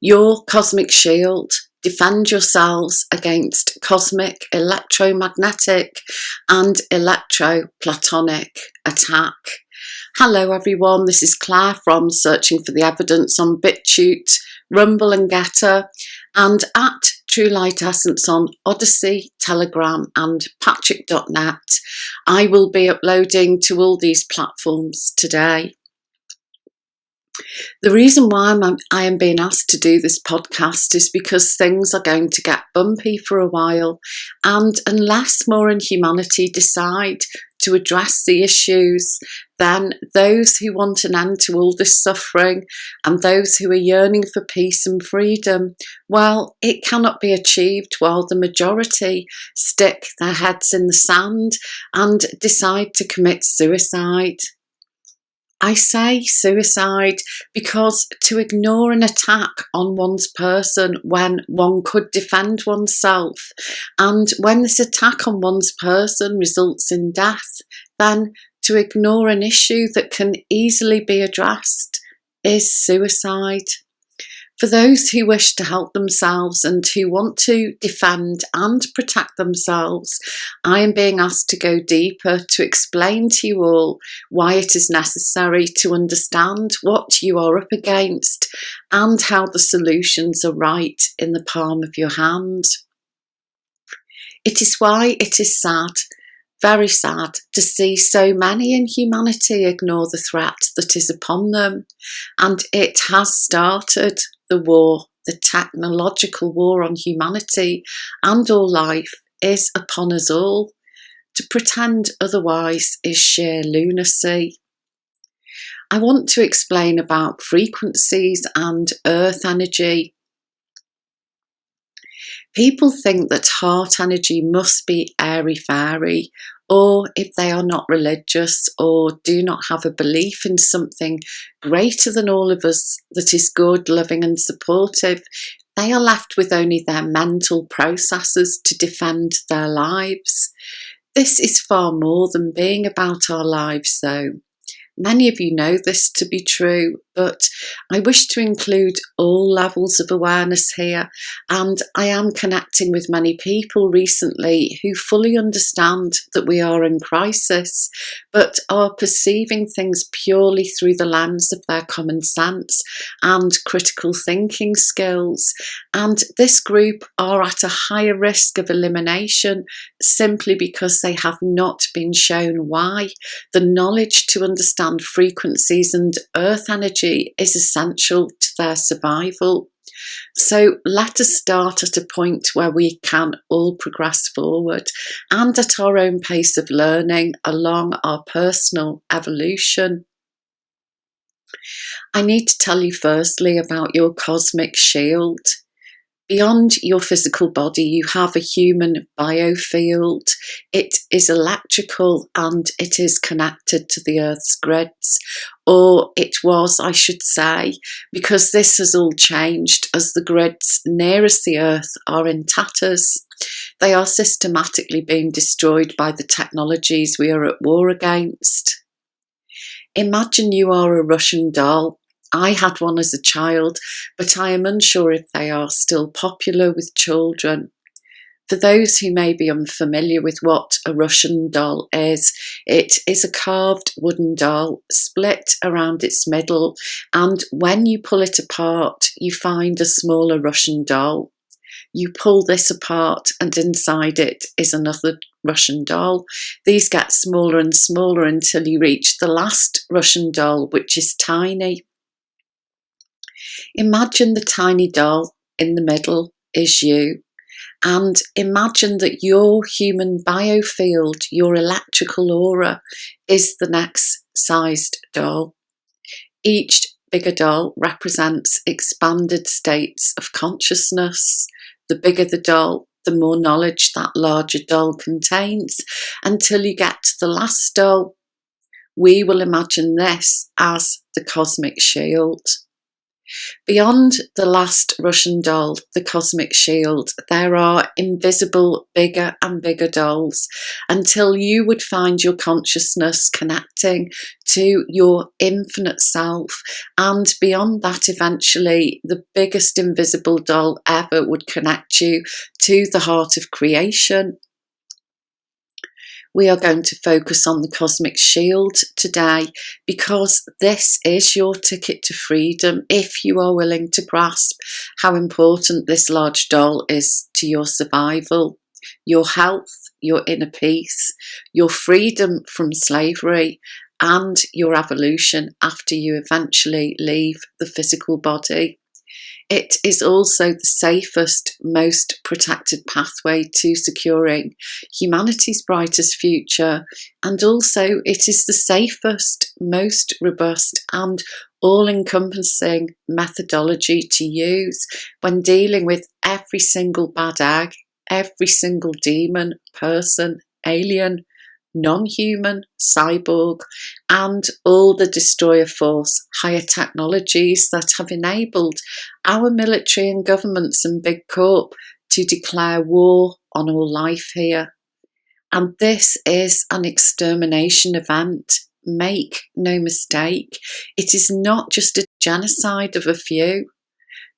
Your cosmic shield. Defend yourselves against cosmic, electromagnetic and electroplatonic attack. Hello everyone, this is Claire from Searching for the Evidence on BitChute, Rumble and Getter, and at True Light Essence on Odyssey, Telegram and Patrick.net. I will be uploading to all these platforms today. The reason why I am being asked to do this podcast is because things are going to get bumpy for a while, and unless more in humanity decide to address the issues, then those who want an end to all this suffering and those who are yearning for peace and freedom, well, it cannot be achieved while the majority stick their heads in the sand and decide to commit suicide. I say suicide because to ignore an attack on one's person when one could defend oneself, and when this attack on one's person results in death, then to ignore an issue that can easily be addressed is suicide. For those who wish to help themselves and who want to defend and protect themselves, I am being asked to go deeper to explain to you all why it is necessary to understand what you are up against and how the solutions are right in the palm of your hand. It is why it is sad, very sad, to see so many in humanity ignore the threat that is upon them, and it has started. The war, the technological war on humanity and all life is upon us all. To pretend otherwise is sheer lunacy. I want to explain about frequencies and earth energy. People think that heart energy must be airy-fairy, or if they are not religious or do not have a belief in something greater than all of us that is good, loving and supportive, they are left with only their mental processes to defend their lives. This is far more than being about our lives, though. Many of you know this to be true, but I wish to include all levels of awareness here, and I am connecting with many people recently who fully understand that we are in crisis, but are perceiving things purely through the lens of their common sense and critical thinking skills. And this group are at a higher risk of elimination simply because they have not been shown why. The knowledge to understand frequencies and earth energy is essential to their survival. So let us start at a point where we can all progress forward and at our own pace of learning along our personal evolution. I need to tell you firstly about your cosmic shield. Beyond your physical body, you have a human biofield. It is electrical and it is connected to the Earth's grids, or it was, I should say, because this has all changed as the grids nearest the Earth are in tatters. They are systematically being destroyed by the technologies we are at war against. Imagine you are a Russian doll. I had one as a child, but I am unsure if they are still popular with children. For those who may be unfamiliar with what a Russian doll is, it is a carved wooden doll split around its middle, and when you pull it apart, you find a smaller Russian doll. You pull this apart and inside it is another Russian doll. These get smaller and smaller until you reach the last Russian doll, which is tiny. Imagine the tiny doll in the middle is you, and imagine that your human biofield, your electrical aura, is the next sized doll. Each bigger doll represents expanded states of consciousness. The bigger the doll, the more knowledge that larger doll contains, until you get to the last doll. We will imagine this as the cosmic shield. Beyond the last Russian doll, the cosmic shield, there are invisible, bigger and bigger dolls until you would find your consciousness connecting to your infinite self. And beyond that, eventually, the biggest invisible doll ever would connect you to the heart of creation. We are going to focus on the cosmic shield today because this is your ticket to freedom if you are willing to grasp how important this large doll is to your survival, your health, your inner peace, your freedom from slavery, and your evolution after you eventually leave the physical body. It is also the safest, most protected pathway to securing humanity's brightest future, and also it is the safest, most robust and all-encompassing methodology to use when dealing with every single bad egg, every single demon, person, alien, non-human, cyborg, and all the destroyer force higher technologies that have enabled our military and governments and big corp to declare war on all life here. And this is an extermination event. Make no mistake, it is not just a genocide of a few.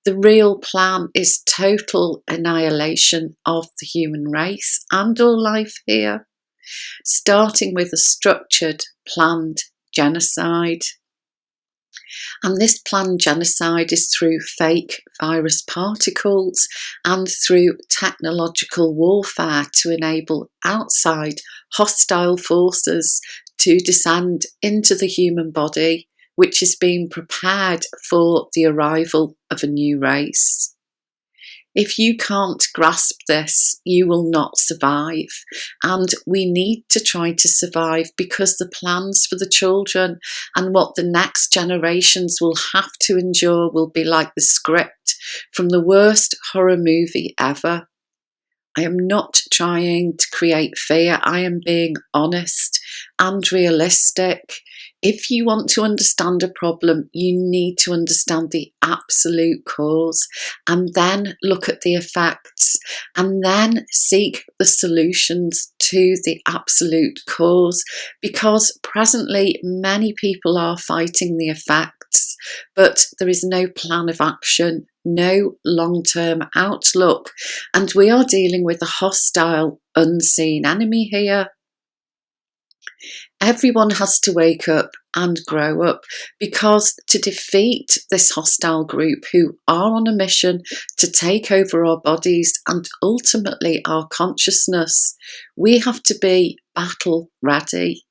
The real plan is total annihilation of the human race and all life here, starting with a structured, planned genocide. And this planned genocide is through fake virus particles and through technological warfare to enable outside hostile forces to descend into the human body, which is being prepared for the arrival of a new race. If you can't grasp this, you will not survive. And we need to try to survive because the plans for the children and what the next generations will have to endure will be like the script from the worst horror movie ever. I am not trying to create fear. I am being honest and realistic. If you want to understand a problem, you need to understand the absolute cause and then look at the effects and then seek the solutions to the absolute cause, because presently many people are fighting the effects, but there is no plan of action, no long-term outlook, and we are dealing with a hostile, unseen enemy here. Everyone has to wake up and grow up, because to defeat this hostile group who are on a mission to take over our bodies and ultimately our consciousness, we have to be battle ready.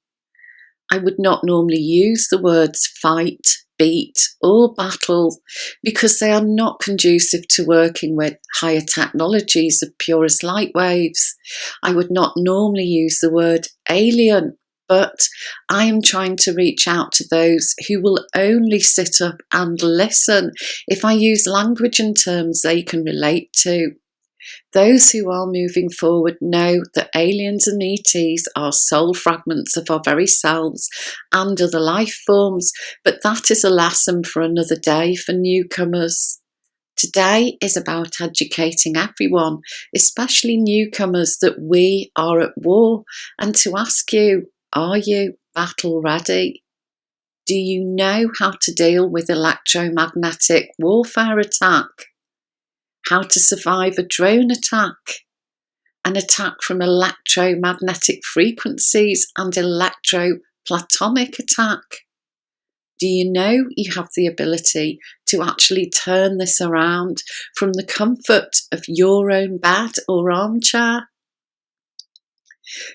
I would not normally use the words fight, beat or battle because they are not conducive to working with higher technologies of purest light waves. I would not normally use the word alien, but I am trying to reach out to those who will only sit up and listen if I use language and terms they can relate to. Those who are moving forward know that aliens and ETs are soul fragments of our very selves and other life forms, but that is a lesson for another day for newcomers. Today is about educating everyone, especially newcomers, that we are at war, and to ask you, are you battle ready? Do you know how to deal with electromagnetic warfare attack? How to survive a drone attack, an attack from electromagnetic frequencies and electroplatonic attack? Do you know you have the ability to actually turn this around from the comfort of your own bed or armchair?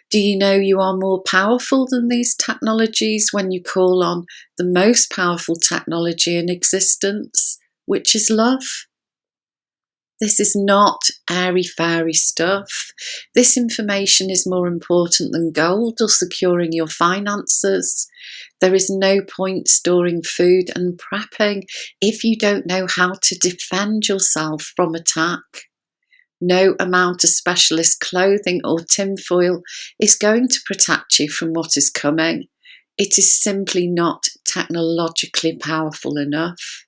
Do you know you are more powerful than these technologies when you call on the most powerful technology in existence, which is love? This is not airy-fairy stuff. This information is more important than gold or securing your finances. There is no point storing food and prepping if you don't know how to defend yourself from attack. No amount of specialist clothing or tinfoil is going to protect you from what is coming. It is simply not technologically powerful enough.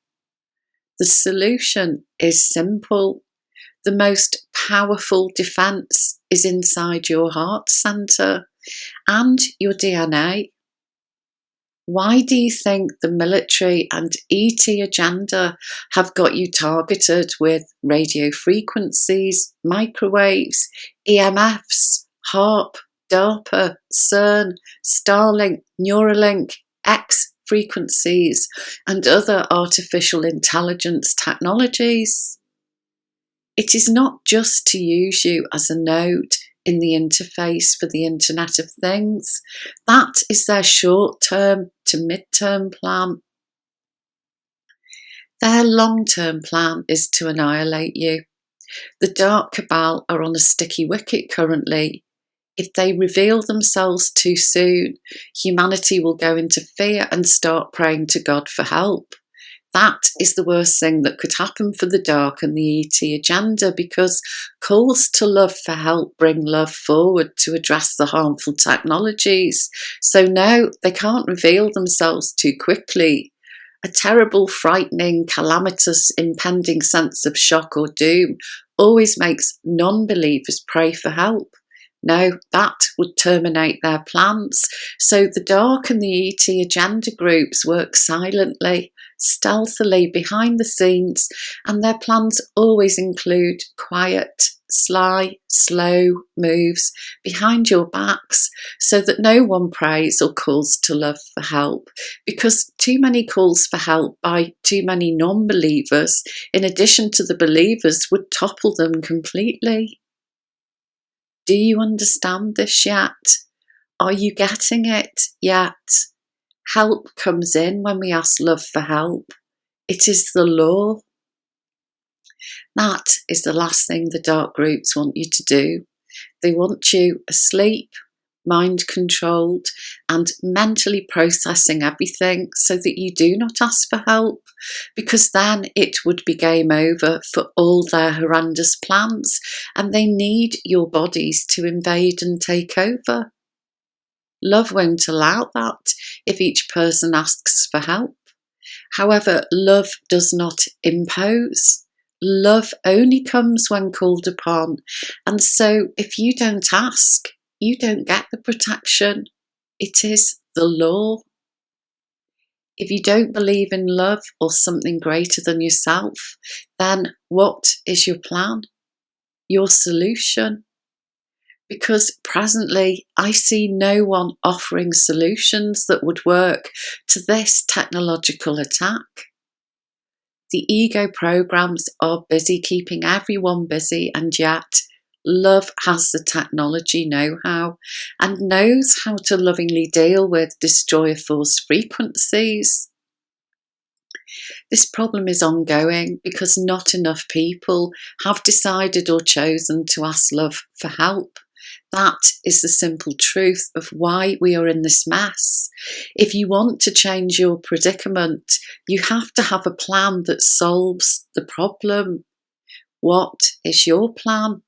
The solution is simple. The most powerful defense is inside your heart center and your DNA. Why do you think the military and ET agenda have got you targeted with radio frequencies, microwaves, EMFs, HARP, DARPA, CERN, Starlink, Neuralink, X frequencies, and other artificial intelligence technologies? It is not just to use you as a node in the interface for the Internet of Things. That is their short-term to mid-term plan. Their long-term plan is to annihilate you. The Dark Cabal are on a sticky wicket currently. If they reveal themselves too soon, humanity will go into fear and start praying to God for help. That is the worst thing that could happen for the Dark and the ET agenda, because calls to love for help bring love forward to address the harmful technologies. So no, they can't reveal themselves too quickly. A terrible, frightening, calamitous, impending sense of shock or doom always makes non-believers pray for help. No, that would terminate their plans. So the Dark and the ET agenda groups work silently, stealthily behind the scenes, and their plans always include quiet, sly, slow moves behind your backs so that no one prays or calls to love for help, because too many calls for help by too many non-believers, in addition to the believers, would topple them completely. Do you understand this yet? Are you getting it yet? Help comes in when we ask love for help. It is the law. That is the last thing the dark groups want you to do. They want you asleep, mind-controlled, and mentally processing everything so that you do not ask for help, because then it would be game over for all their horrendous plans, and they need your bodies to invade and take over. Love won't allow that if each person asks for help. However, love does not impose. Love only comes when called upon, and so if you don't ask, you don't get the protection. It is the law. If you don't believe in love or something greater than yourself, then what is your plan? Your solution? Because presently I see no one offering solutions that would work to this technological attack. The ego programs are busy keeping everyone busy, and yet love has the technology know-how and knows how to lovingly deal with destroyer force frequencies. This problem is ongoing because not enough people have decided or chosen to ask love for help. That is the simple truth of why we are in this mess. If you want to change your predicament, you have to have a plan that solves the problem. What is your plan?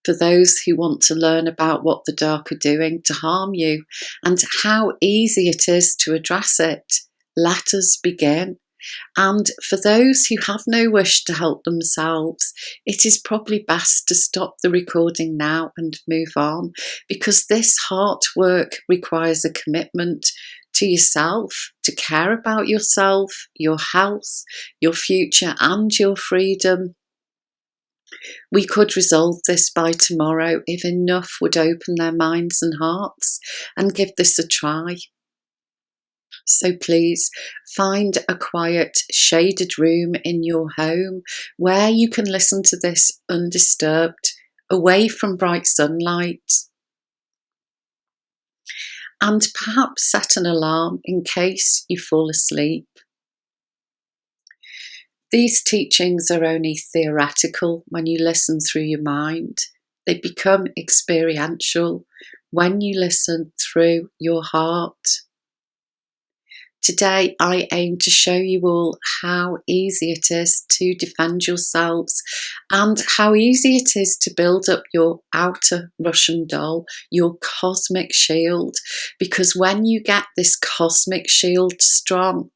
For those who want to learn about what the dark are doing to harm you and how easy it is to address it, let us begin. And for those who have no wish to help themselves, it is probably best to stop the recording now and move on, because this heart work requires a commitment to yourself, to care about yourself, your health, your future and your freedom. We could resolve this by tomorrow if enough would open their minds and hearts and give this a try. So please find a quiet, shaded room in your home where you can listen to this undisturbed, away from bright sunlight. And perhaps set an alarm in case you fall asleep. These teachings are only theoretical when you listen through your mind. They become experiential when you listen through your heart. Today, I aim to show you all how easy it is to defend yourselves and how easy it is to build up your outer Russian doll, your cosmic shield, because when you get this cosmic shield strong,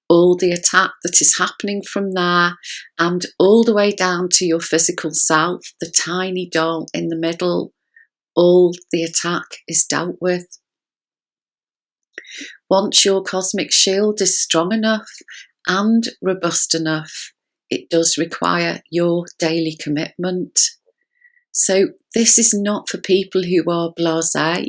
all the attack that is happening from there, and all the way down to your physical self, the tiny doll in the middle, all the attack is dealt with. Once your cosmic shield is strong enough and robust enough, it does require your daily commitment. So this is not for people who are blasé.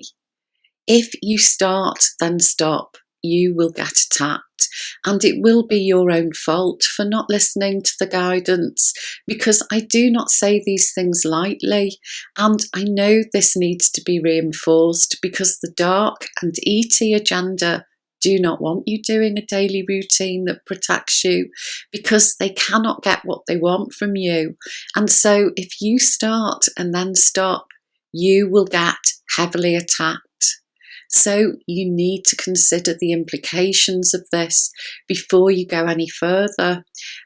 If you start, then stop. You will get attacked, and it will be your own fault for not listening to the guidance, because I do not say these things lightly, and I know this needs to be reinforced because the dark and ET agenda do not want you doing a daily routine that protects you, because they cannot get what they want from you. And so if you start and then stop, you will get heavily attacked. So you need to consider the implications of this before you go any further.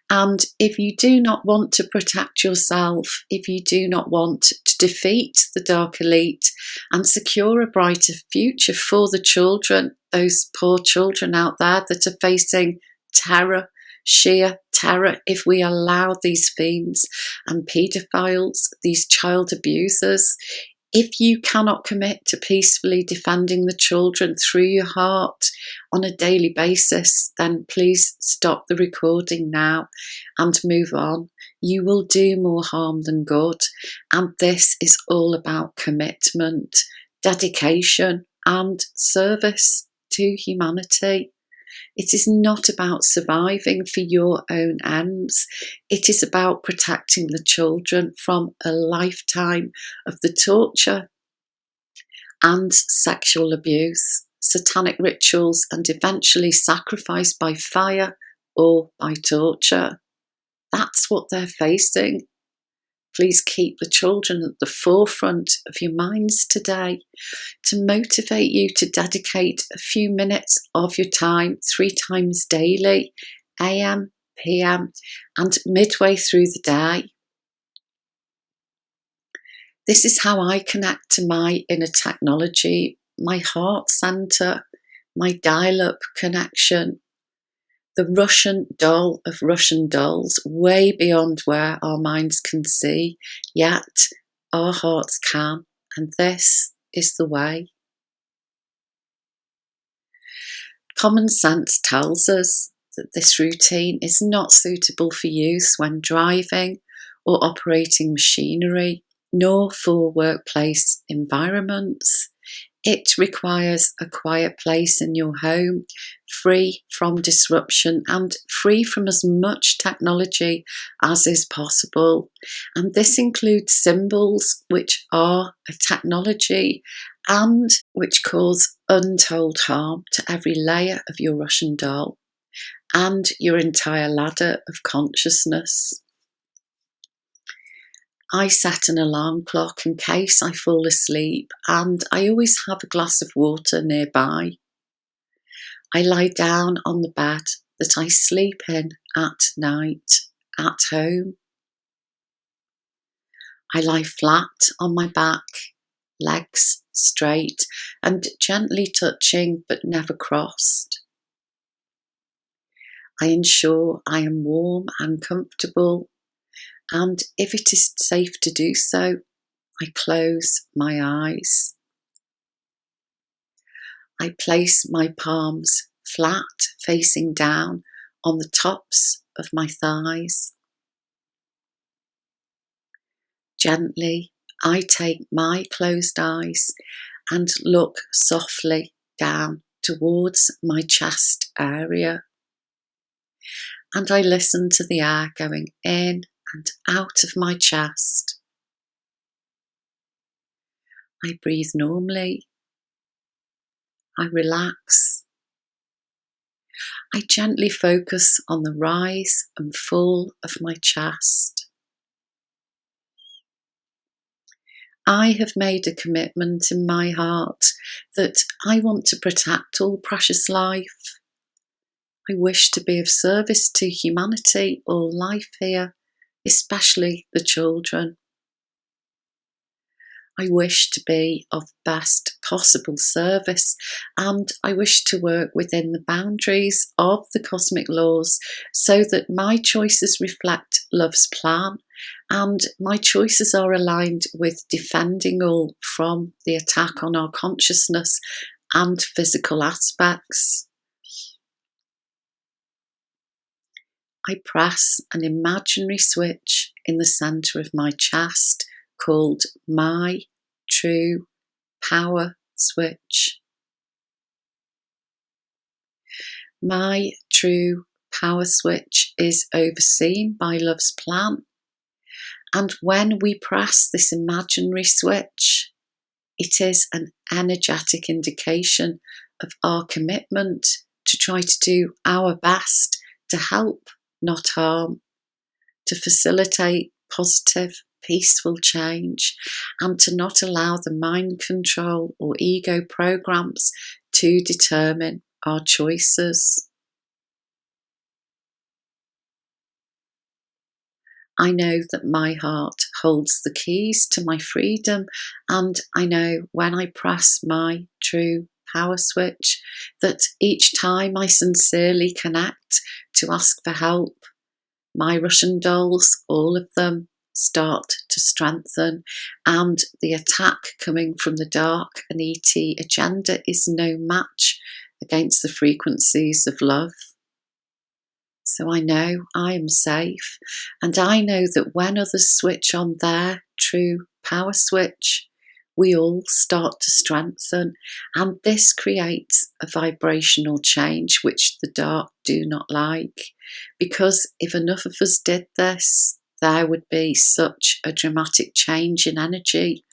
And if you do not want to protect yourself, if you do not want to defeat the dark elite and secure a brighter future for the children, those poor children out there that are facing terror, sheer terror, if we allow these fiends and paedophiles, these child abusers, if you cannot commit to peacefully defending the children through your heart on a daily basis, then please stop the recording now and move on. You will do more harm than good. And this is all about commitment, dedication, and service to humanity. It is not about surviving for your own ends. It is about protecting the children from a lifetime of the torture and sexual abuse, satanic rituals, and eventually sacrifice by fire or by torture. That's what they're facing. Please keep the children at the forefront of your minds today to motivate you to dedicate a few minutes of your time 3 times daily, AM, PM, and midway through the day. This is how I connect to my inner technology, my heart center, my dial-up connection, the Russian doll of Russian dolls, way beyond where our minds can see, yet our hearts can, and this is the way. Common sense tells us that this routine is not suitable for use when driving or operating machinery, nor for workplace environments. It requires a quiet place in your home, free from disruption and free from as much technology as is possible. And this includes symbols, which are a technology and which cause untold harm to every layer of your Russian doll and your entire ladder of consciousness. I set an alarm clock in case I fall asleep, and I always have a glass of water nearby. I lie down on the bed that I sleep in at night, at home. I lie flat on my back, legs straight and gently touching but never crossed. I ensure I am warm and comfortable, and if it is safe to do so, I close my eyes. I place my palms flat, facing down on the tops of my thighs. Gently, I take my closed eyes and look softly down towards my chest area. And I listen to the air going in and out of my chest. I breathe normally. I relax. I gently focus on the rise and fall of my chest. I have made a commitment in my heart that I want to protect all precious life. I wish to be of service to humanity, all life here, especially the children. I wish to be of best possible service, and I wish to work within the boundaries of the cosmic laws so that my choices reflect love's plan and my choices are aligned with defending all from the attack on our consciousness and physical aspects. I press an imaginary switch in the centre of my chest called my true power switch. My true power switch is overseen by love's plan. And when we press this imaginary switch, it is an energetic indication of our commitment to try to do our best to help, not harm, to facilitate positive, peaceful change, and to not allow the mind control or ego programs to determine our choices. I know that my heart holds the keys to my freedom, and I know when I press my true power switch that each time I sincerely connect to ask for help, my Russian dolls, all of them, start to strengthen, and the attack coming from the dark and ET agenda is no match against the frequencies of love. So I know I am safe, and I know that when others switch on their true power switch, we all start to strengthen, and this creates a vibrational change which the dark do not like, because if enough of us did this, there would be such a dramatic change in energy.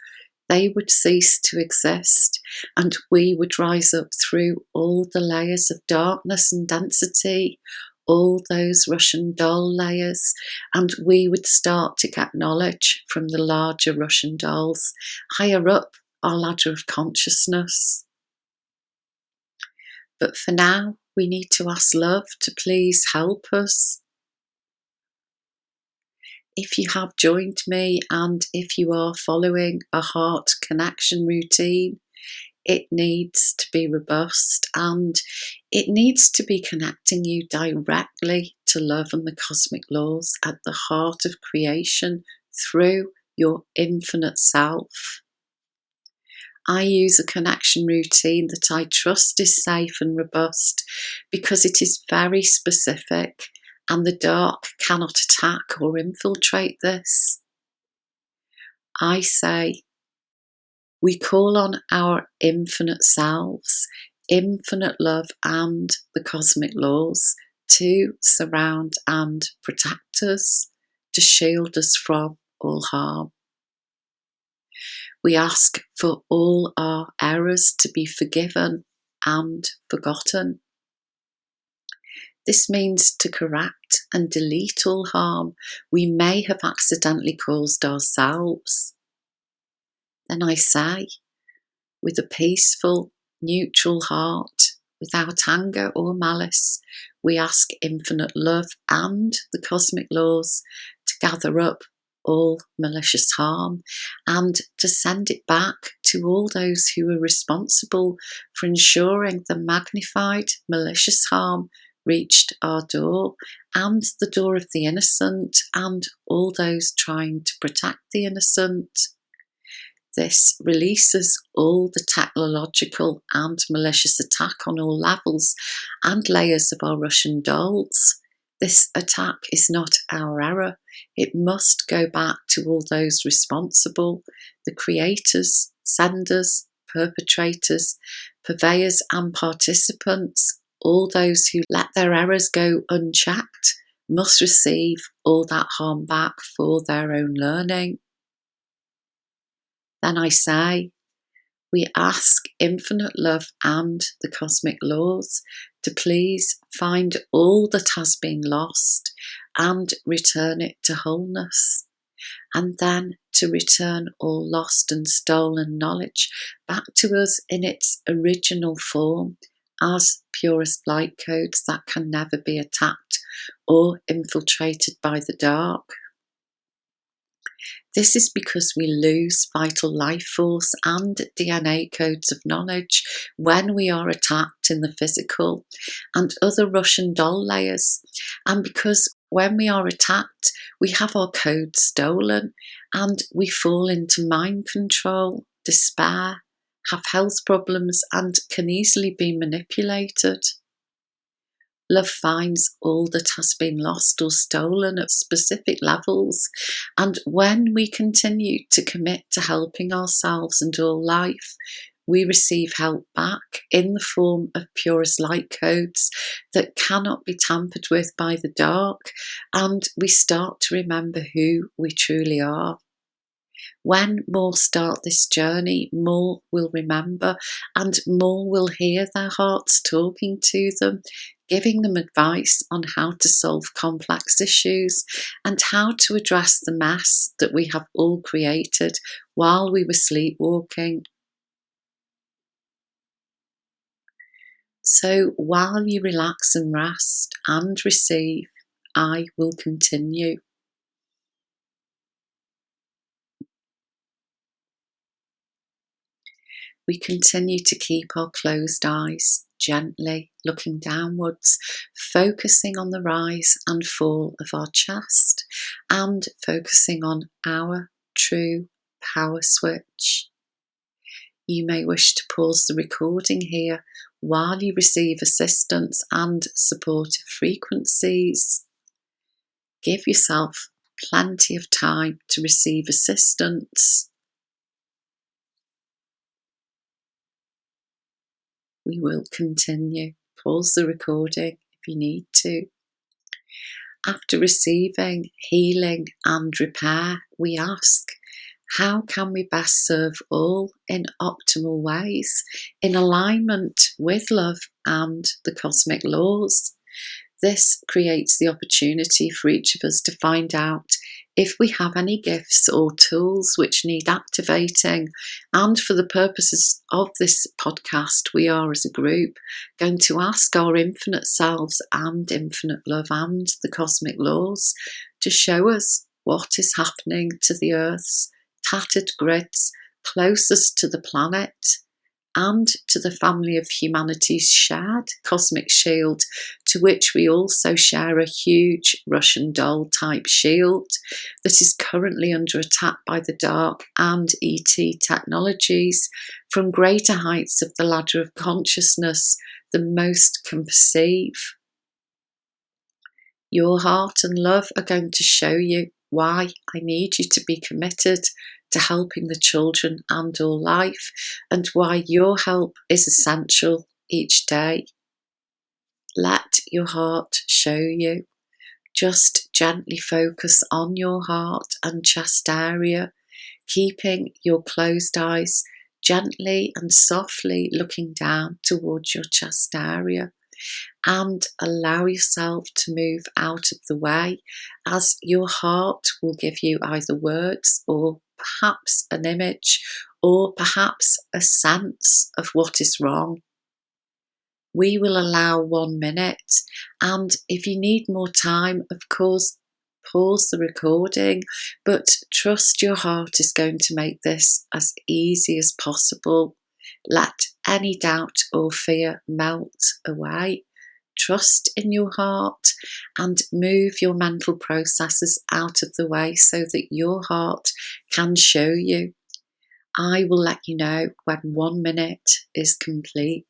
They would cease to exist, and we would rise up through all the layers of darkness and density, all those Russian doll layers, and we would start to get knowledge from the larger Russian dolls higher up our ladder of consciousness. But for now, we need to ask love to please help us. If you have joined me and if you are following a heart connection routine, it needs to be robust and it needs to be connecting you directly to love and the cosmic laws at the heart of creation through your infinite self. I use a connection routine that I trust is safe and robust because it is very specific and the dark cannot attack or infiltrate this. I say, we call on our infinite selves, infinite love and the cosmic laws to surround and protect us, to shield us from all harm. We ask for all our errors to be forgiven and forgotten. This means to correct and delete all harm we may have accidentally caused ourselves. Then I say, with a peaceful, neutral heart, without anger or malice, we ask infinite love and the cosmic laws to gather up all malicious harm and to send it back to all those who are responsible for ensuring the magnified malicious harm reached our door and the door of the innocent and all those trying to protect the innocent. This releases all the technological and malicious attack on all levels and layers of our Russian dolls. This attack is not our error. It must go back to all those responsible, the creators, senders, perpetrators, purveyors and participants. All those who let their errors go unchecked must receive all that harm back for their own learning. Then I say, we ask infinite love and the cosmic laws to please find all that has been lost and return it to wholeness, and then to return all lost and stolen knowledge back to us in its original form as purest light codes that can never be attacked or infiltrated by the dark. This is because we lose vital life force and DNA codes of knowledge when we are attacked in the physical and other Russian doll layers, and because when we are attacked, we have our codes stolen and we fall into mind control, despair, have health problems, and can easily be manipulated. Love finds all that has been lost or stolen at specific levels, and when we continue to commit to helping ourselves and all life, we receive help back in the form of purest light codes that cannot be tampered with by the dark, and we start to remember who we truly are. When more start this journey, more will remember and more will hear their hearts talking to them, giving them advice on how to solve complex issues and how to address the mess that we have all created while we were sleepwalking. So while you relax and rest and receive, I will continue. We continue to keep our closed eyes, gently looking downwards, focusing on the rise and fall of our chest and focusing on our true power switch. You may wish to pause the recording here while you receive assistance and supportive frequencies. Give yourself plenty of time to receive assistance. We will continue. Pause the recording if you need to. After receiving healing and repair, we ask, how can we best serve all in optimal ways, in alignment with love and the cosmic laws? This creates the opportunity for each of us to find out if we have any gifts or tools which need activating. And for the purposes of this podcast, we are as a group going to ask our infinite selves and infinite love and the cosmic laws to show us what is happening to the Earth's tattered grids closest to the planet and to the family of humanity's shared cosmic shield, to which we also share a huge Russian doll type shield that is currently under attack by the dark and ET technologies from greater heights of the ladder of consciousness than most can perceive. Your heart and love are going to show you why I need you to be committed to helping the children and all life, and why your help is essential each day. Let your heart show you. Just gently focus on your heart and chest area, keeping your closed eyes gently and softly looking down towards your chest area. And allow yourself to move out of the way, as your heart will give you either words or perhaps an image or perhaps a sense of what is wrong. We will allow 1 minute, and if you need more time, of course, pause the recording, but trust your heart is going to make this as easy as possible. Let any doubt or fear melt away. Trust in your heart and move your mental processes out of the way so that your heart can show you. I will let you know when 1 minute is complete.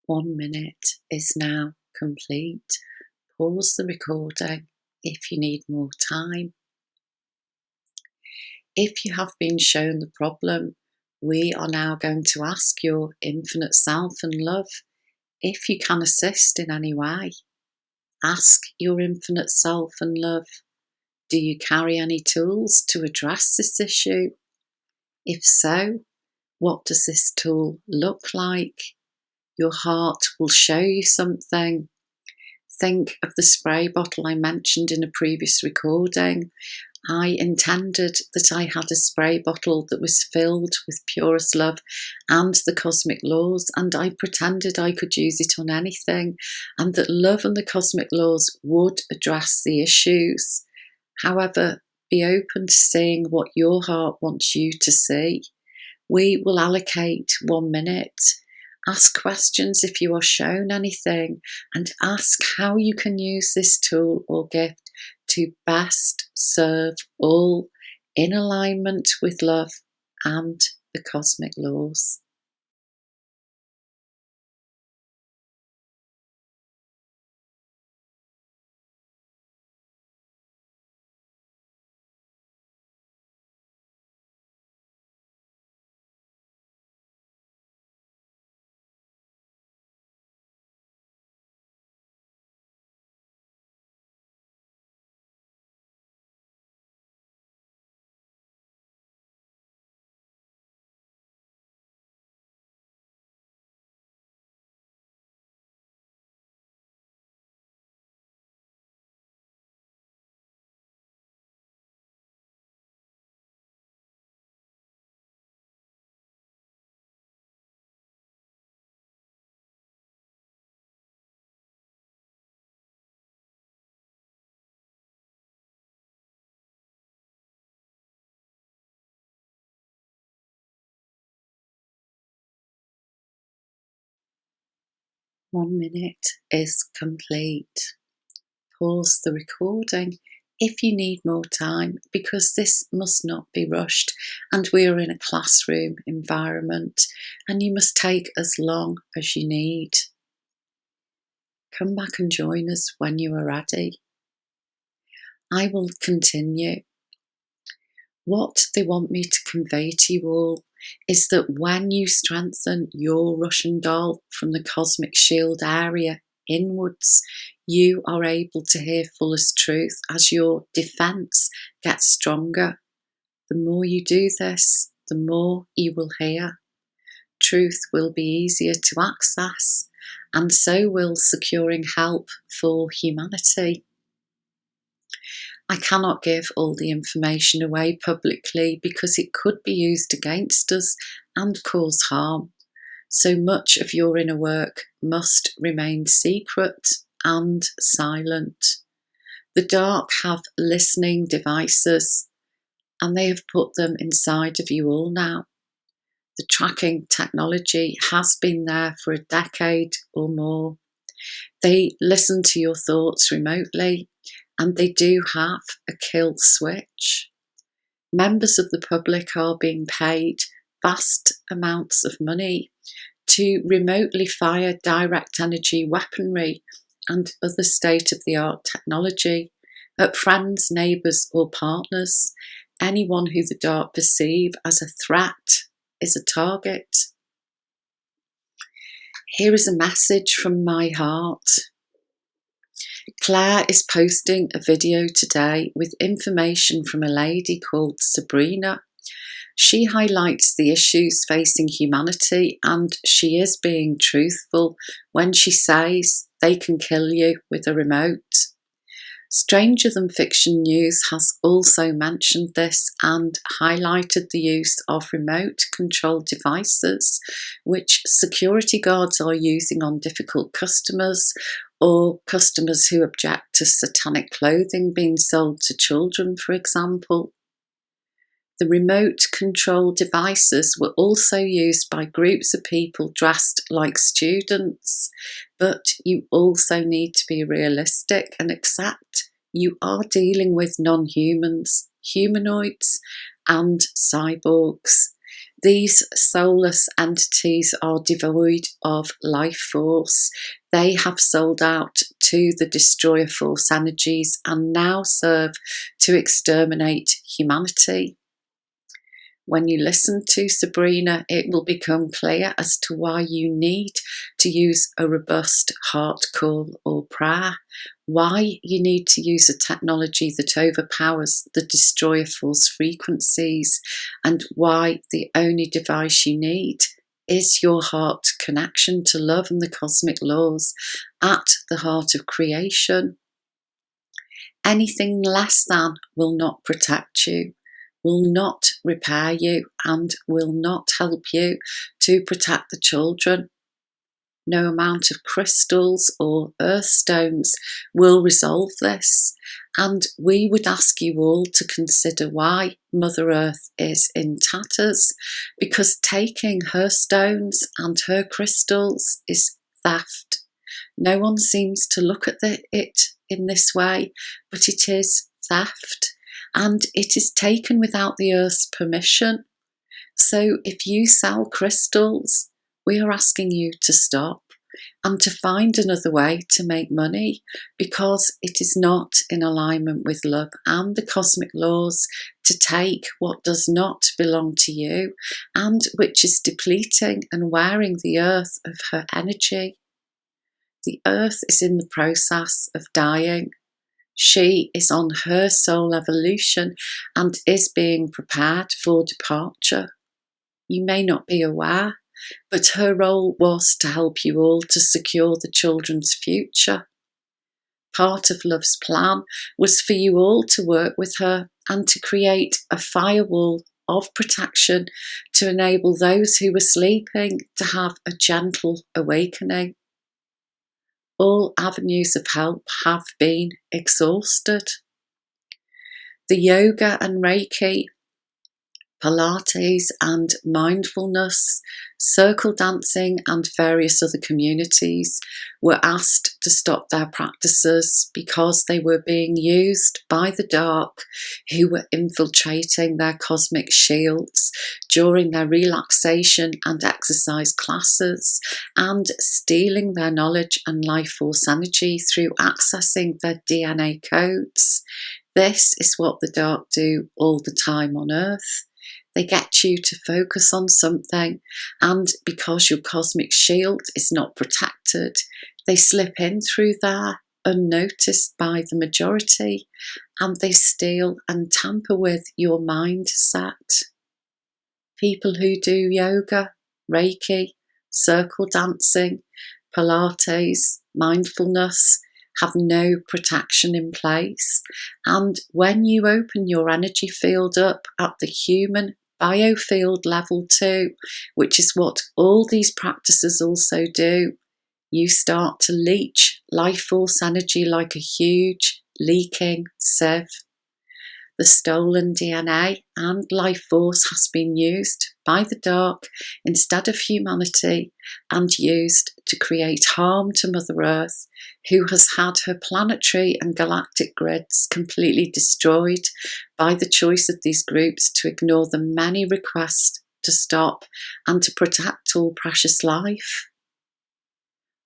1 minute is now complete. Pause the recording if you need more time. If you have been shown the problem, we are now going to ask your infinite self and love if you can assist in any way. Ask your infinite self and love, do you carry any tools to address this issue? If so, what does this tool look like? Your heart will show you something. Think of the spray bottle I mentioned in a previous recording. I intended that I had a spray bottle that was filled with purest love and the cosmic laws, and I pretended I could use it on anything, and that love and the cosmic laws would address the issues. However, be open to seeing what your heart wants you to see. We will allocate 1 minute. Ask questions if you are shown anything, and ask how you can use this tool or gift to best serve all in alignment with love and the cosmic laws. One minute is complete. Pause the recording if you need more time, because this must not be rushed, and we are in a classroom environment and you must take as long as you need. Come back and join us when you are ready. I will continue. What they want me to convey to you all is that when you strengthen your Russian doll from the cosmic shield area inwards, you are able to hear fullest truth as your defense gets stronger. The more you do this, the more you will hear. Truth will be easier to access, and so will securing help for humanity. I cannot give all the information away publicly because it could be used against us and cause harm. So much of your inner work must remain secret and silent. The dark have listening devices, and they have put them inside of you all now. The tracking technology has been there for a decade or more. They listen to your thoughts remotely, and they do have a kill switch. Members of the public are being paid vast amounts of money to remotely fire direct energy weaponry and other state-of-the-art technology at friends, neighbours or partners. Anyone who the dark perceive as a threat is a target. Here is a message from my heart. Claire is posting a video today with information from a lady called Sabrina. She highlights the issues facing humanity, and she is being truthful when she says they can kill you with a remote. Stranger Than Fiction News has also mentioned this and highlighted the use of remote control devices, which security guards are using on difficult customers or customers who object to satanic clothing being sold to children, for example. The remote control devices were also used by groups of people dressed like students, but you also need to be realistic and accept you are dealing with non-humans, humanoids and cyborgs. These soulless entities are devoid of life force. They have sold out to the destroyer force energies and now serve to exterminate humanity. When you listen to Sabrina, it will become clear as to why you need to use a robust heart call or prayer, why you need to use a technology that overpowers the destroyer force frequencies, and why the only device you need is your heart connection to love and the cosmic laws at the heart of creation. Anything less than will not protect you, will not repair you, and will not help you to protect the children. No amount of crystals or earth stones will resolve this, and we would ask you all to consider why Mother Earth is in tatters, because taking her stones and her crystals is theft. No one seems to look at it in this way, but it is theft. And it is taken without the Earth's permission. So if you sell crystals, we are asking you to stop and to find another way to make money, because it is not in alignment with love and the cosmic laws to take what does not belong to you and which is depleting and wearing the Earth of her energy. The Earth is in the process of dying. She is on her soul evolution and is being prepared for departure. You may not be aware, but her role was to help you all to secure the children's future. Part of Love's plan was for you all to work with her and to create a firewall of protection to enable those who were sleeping to have a gentle awakening. All avenues of help have been exhausted. The yoga and Reiki, Pilates and mindfulness, circle dancing and various other communities were asked to stop their practices because they were being used by the dark, who were infiltrating their cosmic shields during their relaxation and exercise classes and stealing their knowledge and life force energy through accessing their DNA codes. This is what the dark do all the time on Earth. They get you to focus on something, and because your cosmic shield is not protected, they slip in through there unnoticed by the majority, and they steal and tamper with your mindset. People who do yoga, Reiki, circle dancing, Pilates, mindfulness, have no protection in place. And when you open your energy field up at the human biofield level too, which is what all these practices also do, you start to leach life force energy like a huge leaking sieve. The stolen DNA and life force has been used by the dark instead of humanity and used to create harm to Mother Earth, who has had her planetary and galactic grids completely destroyed by the choice of these groups to ignore the many requests to stop and to protect all precious life.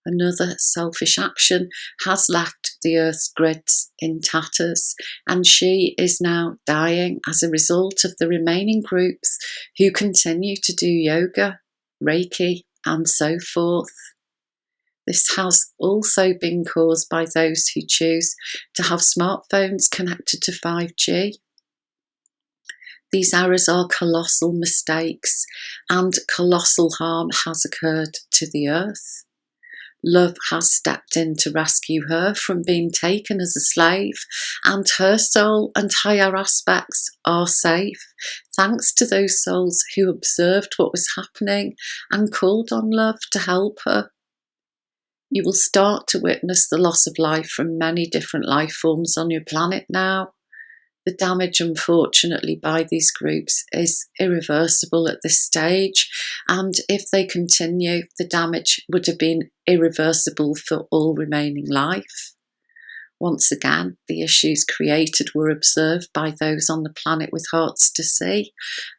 Another selfish action has left the Earth's grids in tatters, and she is now dying as a result of the remaining groups who continue to do yoga, Reiki, and so forth. This has also been caused by those who choose to have smartphones connected to 5G. These errors are colossal mistakes, and colossal harm has occurred to the Earth. Love has stepped in to rescue her from being taken as a slave, and her soul and higher aspects are safe, thanks to those souls who observed what was happening and called on love to help her. You will start to witness the loss of life from many different life forms on your planet now. The damage, unfortunately, by these groups is irreversible at this stage, and if they continue, the damage would have been irreversible for all remaining life. Once again, the issues created were observed by those on the planet with hearts to see,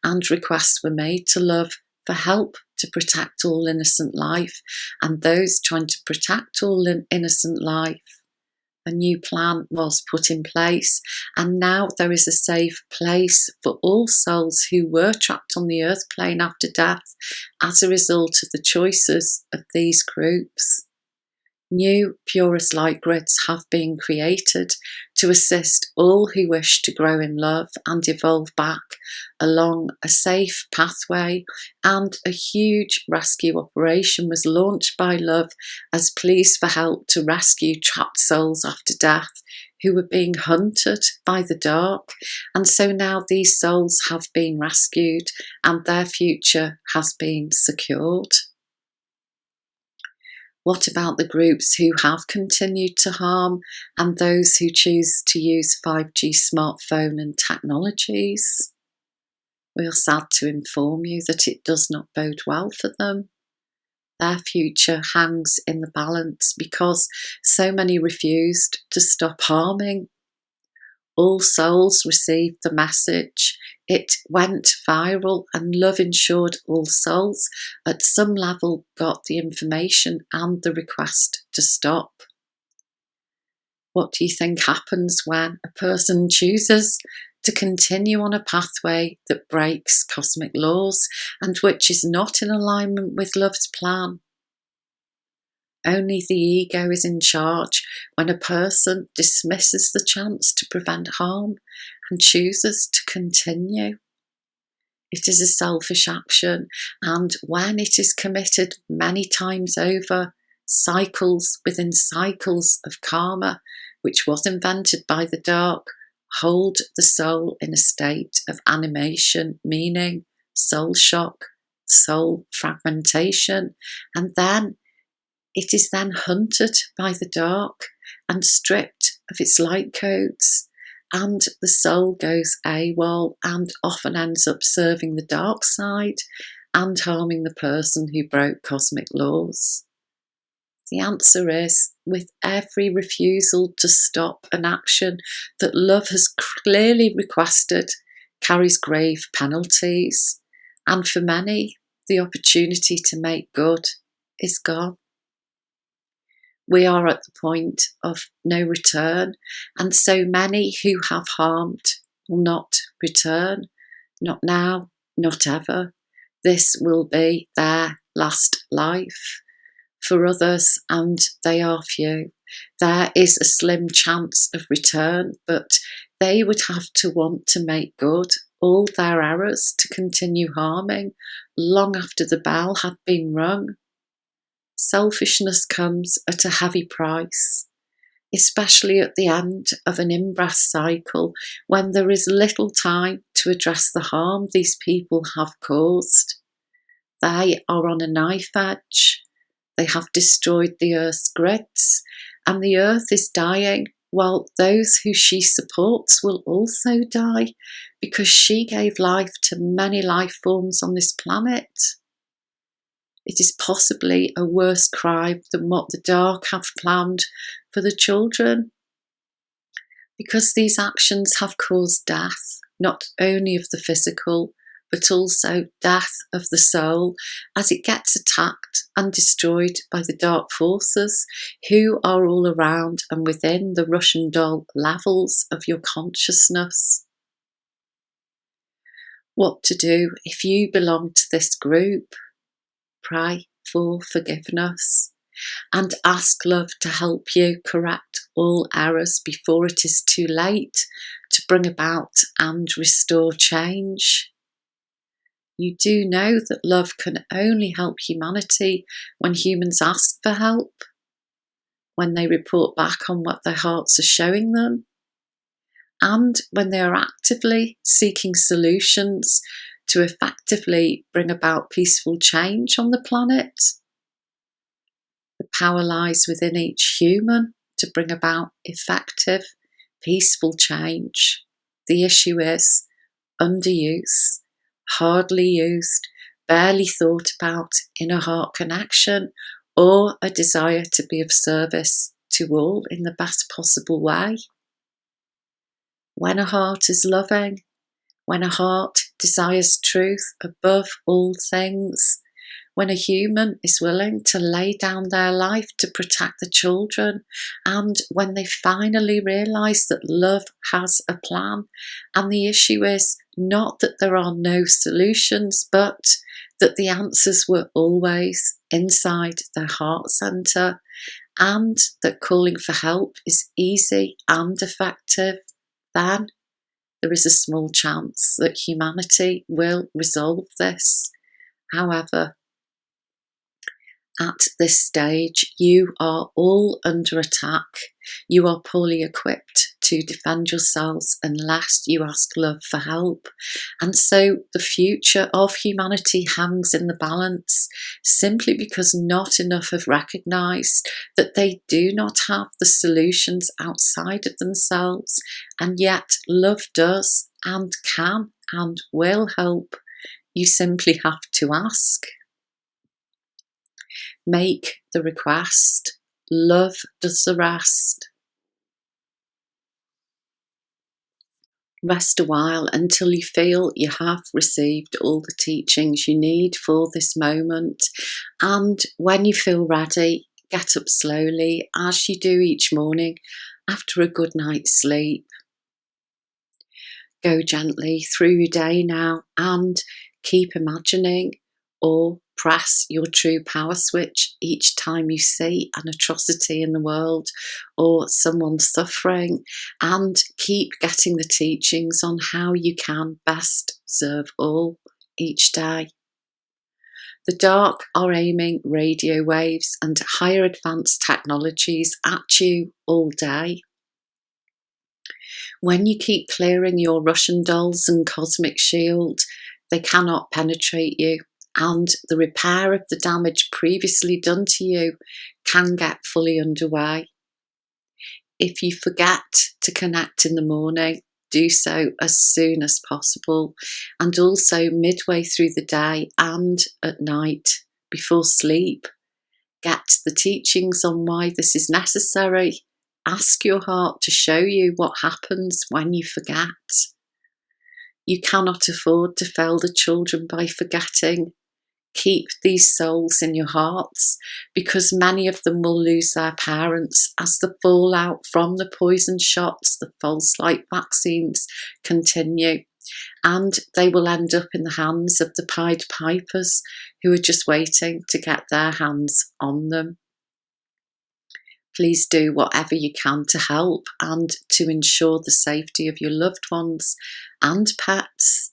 and requests were made to love for help to protect all innocent life and those trying to protect all innocent life. A new plan was put in place, and now there is a safe place for all souls who were trapped on the earth plane after death as a result of the choices of these groups. New purest light grids have been created to assist all who wish to grow in love and evolve back along a safe pathway, and a huge rescue operation was launched by Love as pleas for help to rescue trapped souls after death who were being hunted by the dark. And so now these souls have been rescued and their future has been secured. What about the groups who have continued to harm and those who choose to use 5G smartphone and technologies? We are sad to inform you that it does not bode well for them. Their future hangs in the balance because so many refused to stop harming. All souls received the message. It went viral, and Love ensured all souls at some level got the information and the request to stop. What do you think happens when a person chooses to continue on a pathway that breaks cosmic laws and which is not in alignment with Love's plan? Only the ego is in charge when a person dismisses the chance to prevent harm and chooses to continue. It is a selfish action, and when it is committed many times over, cycles within cycles of karma, which was invented by the dark, hold the soul in a state of animation, meaning soul shock, soul fragmentation, and then it is then hunted by the dark and stripped of its light codes, and the soul goes AWOL and often ends up serving the dark side and harming the person who broke cosmic laws. The answer is, with every refusal to stop an action that Love has clearly requested, carries grave penalties, and for many, the opportunity to make good is gone. We are at the point of no return, and so many who have harmed will not return, not now, not ever. This will be their last life. For others, and they are few, there is a slim chance of return, but they would have to want to make good all their errors to continue harming long after the bell had been rung. Selfishness comes at a heavy price, especially at the end of an in-breath cycle when there is little time to address the harm these people have caused. They are on a knife edge. They have destroyed the Earth's grids, and the Earth is dying, while those who she supports will also die because she gave life to many life forms on this planet. It is possibly a worse crime than what the dark have planned for the children, because these actions have caused death, not only of the physical, but also death of the soul as it gets attacked and destroyed by the dark forces who are all around and within the Russian doll levels of your consciousness. What to do if you belong to this group? Pray for forgiveness and ask Love to help you correct all errors before it is too late to bring about and restore change. You do know that Love can only help humanity when humans ask for help, when they report back on what their hearts are showing them, and when they are actively seeking solutions to effectively bring about peaceful change on the planet. The power lies within each human to bring about effective, peaceful change. The issue is underuse, hardly used, barely thought about inner heart connection, or a desire to be of service to all in the best possible way. When a heart is loving, when a heart desires truth above all things, when a human is willing to lay down their life to protect the children, and when they finally realise that love has a plan, and the issue is not that there are no solutions, but that the answers were always inside their heart centre, and that calling for help is easy and effective, then there is a small chance that humanity will resolve this. However, at this stage, you are all under attack. You are poorly equipped to defend yourselves unless you ask love for help. And so the future of humanity hangs in the balance simply because not enough have recognised that they do not have the solutions outside of themselves. And yet love does and can and will help. You simply have to ask. Make the request. Love does the rest. Rest a while until you feel you have received all the teachings you need for this moment. And when you feel ready, get up slowly as you do each morning after a good night's sleep. Go gently through your day now and keep imagining or press your true power switch each time you see an atrocity in the world or someone suffering, and keep getting the teachings on how you can best serve all each day. The dark are aiming radio waves and higher advanced technologies at you all day. When you keep clearing your Russian dolls and cosmic shield, they cannot penetrate you, and the repair of the damage previously done to you can get fully underway. If you forget to connect in the morning, do so as soon as possible, and also midway through the day and at night before sleep. Get the teachings on why this is necessary. Ask your heart to show you what happens when you forget. You cannot afford to fail the children by forgetting. Keep these souls in your hearts, because many of them will lose their parents as the fallout from the poison shots, the false light vaccines continue, and they will end up in the hands of the Pied Pipers who are just waiting to get their hands on them. Please do whatever you can to help and to ensure the safety of your loved ones and pets.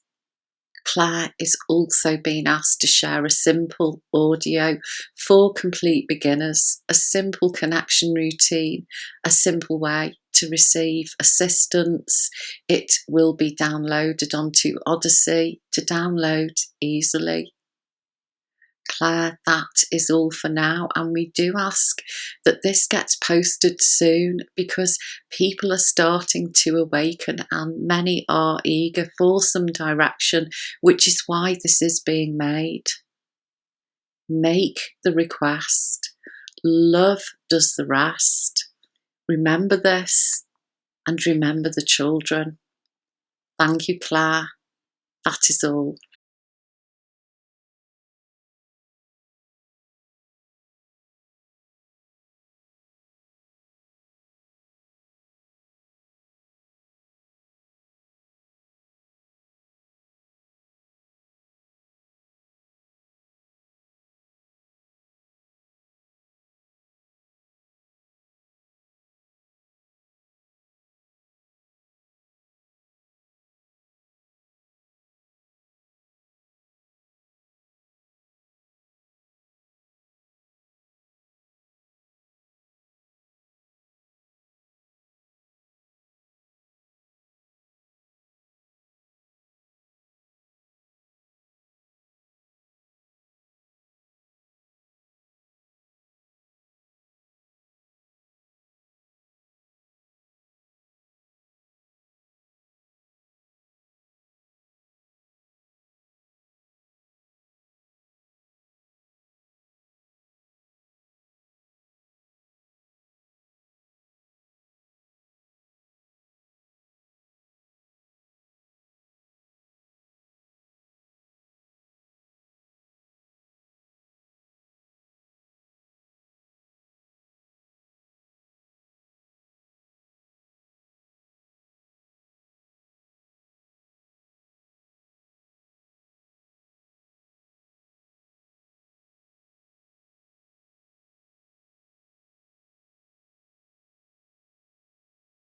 Claire is also being asked to share a simple audio for complete beginners, a simple connection routine, a simple way to receive assistance. It will be downloaded onto Odyssey to download easily. Claire, that is all for now, and we do ask that this gets posted soon because people are starting to awaken and many are eager for some direction, which is why this is being made. Make the request. Love does the rest. Remember this and remember the children. Thank you, Claire. That is all.